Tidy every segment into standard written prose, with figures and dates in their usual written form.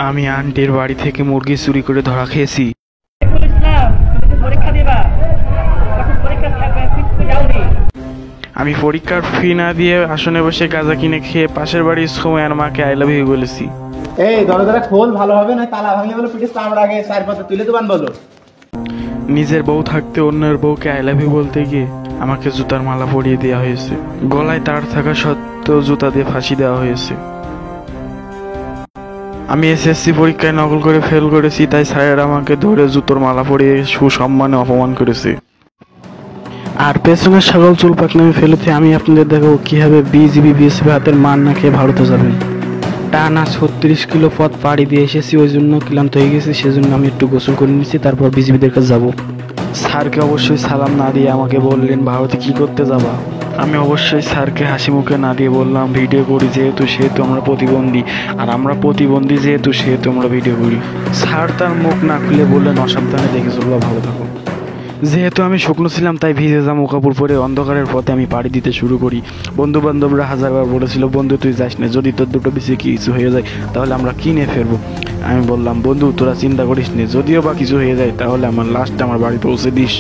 আমি আন্টির বাড়ি থেকে মুরগি চুরি করে ধরা খেয়েছি। আমি পরীক্ষার ফি না দিয়ে আসনে বসে গাঁজা কিনে খেয়ে পাশের বাড়ির সময়ের মাকে আই লাভ ইউ বলেছি। এই দরজাটা খোল ভালোভাবে, না তালা ভাঙলে বলে পিঠে চামড়া আগে চার পাতা তুলে দেবান বলো। নিজের বউ থাকতে অন্যের বউকে আই লাভ ইউ বলতে গিয়ে আমাকে জুতার মালা পরিয়ে দেওয়া হয়েছে। গলায় তার থাকা সত্ত্বেও জুতা দিয়ে ফাঁসি দেওয়া হয়েছে। আমি এসএসসি পরীক্ষায় নকল করে ফেল করেছি, তাই স্যার আমাকে ধরে জুতোর মালা পরিয়ে সুসম্মানে অপমান করেছে। আর পেছনের সকল চুল পাকনামি ফেলতে আমি আপনাদের দেখাবো কিভাবে বিজিবি বিএসএফ হাতের মান না খেয়ে ভারতে যাবেন। টানা 36 কিলো পথ পাড়ি দিয়ে এসেছি, ওই জন্য ক্লান্ত হয়ে গেছি, সেজন্য আমি একটু গোসল করে নিচ্ছি, তারপর বিজিবিদের কাছে যাবো। স্যারকে অবশ্যই সালাম না দিয়ে আমাকে বললেন ভারতে কি করতে যাবা। আমি অবশ্যই স্যারকে হাসি মুখে না দিয়ে বললাম ভিডিও করি যেহেতু সেহেতু আমরা প্রতিবন্ধী, আর আমরা প্রতিবন্ধী যেহেতু সেহেতু আমরা ভিডিও করি। স্যার তার মুখ না খুলে বললেন অসাবধানে দেখে চলবা, ভালো থাকো। যেহেতু আমি শুকনো ছিলাম তাই ভিজে জামা কাপড় পরে অন্ধকারের পথে আমি পাড়ি দিতে শুরু করি। বন্ধু বান্ধবরা হাজারবার বলেছিল বন্ধু তুই যাস না, যদি তোর দুটো বেশি কিছু হয়ে যায় তাহলে আমরা কিনে ফেরবো। আমি বললাম বন্ধু তোরা চিন্তা করিস নে, যদিও বা কিছু হয়ে যায় তাহলে আমার লাস্টে আমার বাড়ি পৌঁছে দিস।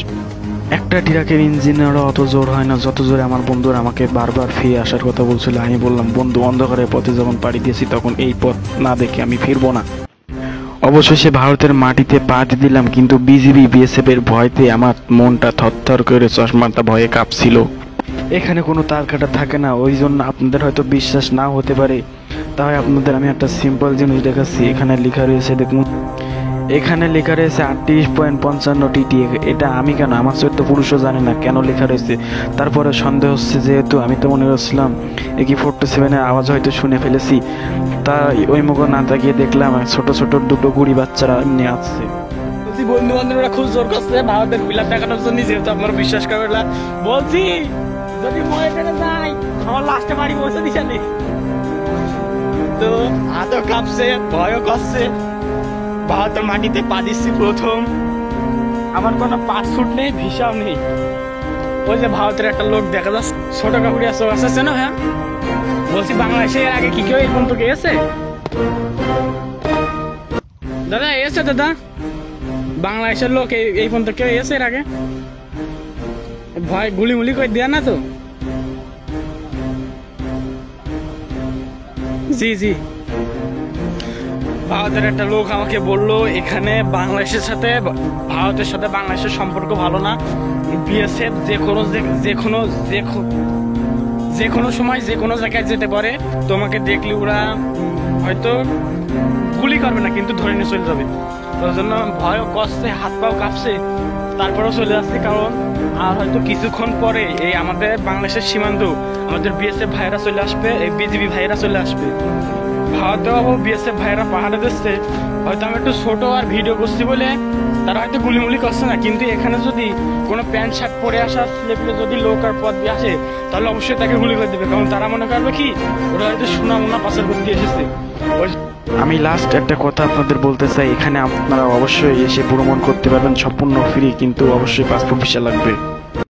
একটা ট্রাকের ইঞ্জিনেরও অত জোর হয় না যত জোরে আমার বন্ধুরা আমাকে বারবার ফিরে আসার কথা বলছিল। আমি বললাম বন্ধু অন্ধকারের পথে যখন পাড়ি দিয়েছি তখন এই পথ না দেখে আমি ফিরবো না। অবশেষে ভারতের মাটিতে পা দিলাম, কিন্তু বিজিবি বিএসএফ এর ভয়তে আমার মনটা থরথর করে চশমাটা ভয়ে কাঁপছিল। এখানে কোনো তার কাটা থাকে না, ওই জন্য আপনাদের হয়তো বিশ্বাস না হতে পারে, তাই আপনাদের আমি একটা সিম্পল জিনিস দেখাচ্ছি। এখানে লেখা রয়েছে দেখুন, এখানে লেখা রয়েছে 38.55 টিটি। এটা আমি কেন, আমার চরিত্র পুরুষও জানে না কেন লেখা রয়েছে। তারপরে সন্দেহ হচ্ছে, যেহেতু আমি তো মনে করছিলাম AK-47 আওয়াজ হয়তো শুনে ফেলেছি, তা ওই মুখ না তাকিয়ে দেখলাম ছোট ছোট দুটো গুড়ি বাচ্চারা এমনি আসছে। বন্ধু বান্ধবরা খুব জোর করছে ভারতের বিলাপ দেখানোর জন্য, যেহেতু আপনারা বিশ্বাস করবেন না, বলছি যদি মরে টরে যাই আমার লাস্টে বাড়ি পৌঁছে দিছে নি। তো হাতও কাঁপছে, ভয়ও করছে। ভারতের মাটিতে পা দিচ্ছি প্রথম, আমার কোনো পাসপোর্ট নেই, ভিসাও নেই। ওই যে ভারতের একটা লোক দেখা যাচ্ছে ছোট কাপড়িয়া চোখ আসছে না, হ্যাঁ বলছি বাংলাদেশে এর আগে কি কেউ এই পর্যন্ত গিয়েছে? দাদা এসে দাদা বাংলাদেশের লোক এই পর্যন্ত কেউ এসে এর আগে? ভয় গুলি মুলি করে দেয়া না তো? জি জি, ভারতের একটা লোক আমাকে বললো এখানে বাংলাদেশের সাথে ভারতের সাথে বাংলাদেশের সম্পর্ক ভালো না। বিএসএফ যে কোনো সময় যে কোনো জায়গায় যেতে পারে, তোমাকে দেখলে ওরা হয়তো গুলি করবে না কিন্তু ধরে নিয়ে চলে যাবে। ওই জন্য ভয়ও কষ্টে হাত পাও কাঁপছে, তারপরেও চলে যাচ্ছে। কারণ আর হয়তো কিছুক্ষণ পরে এই আমাদের বাংলাদেশের সীমান্ত আমাদের বিএসএফ ভাইয়েরা চলে আসবে, এই বিজিবি ভাইয়েরা চলে আসবে। ভারতেও বিএসএফ ভাইয়েরা পাহাড়ে দিচ্ছে, হয়তো আমি একটু ছোট আর ভিডিও করছি বলে তারা হয়তো গুলিমুলি করছে না, কিন্তু এখানে যদি কোনো প্যান্ট শার্ট পরে আসা ছেলেপিলে যদি লোক আর পথ দিয়ে আসে তাহলে অবশ্যই তাকে গুলি করে দেবে, কারণ তারা মনে করবে কি ওরা হয়তো সোনা মোনা পাচার করতে এসেছে। আমি লাস্ট একটা কথা আপনাদের বলতে চাই, এখানে আপনারা অবশ্যই এসে ভ্রমণ করতে পারবেন সম্পূর্ণ ফ্রি, কিন্তু অবশ্যই পাসপোর্ট ভিসা লাগবে।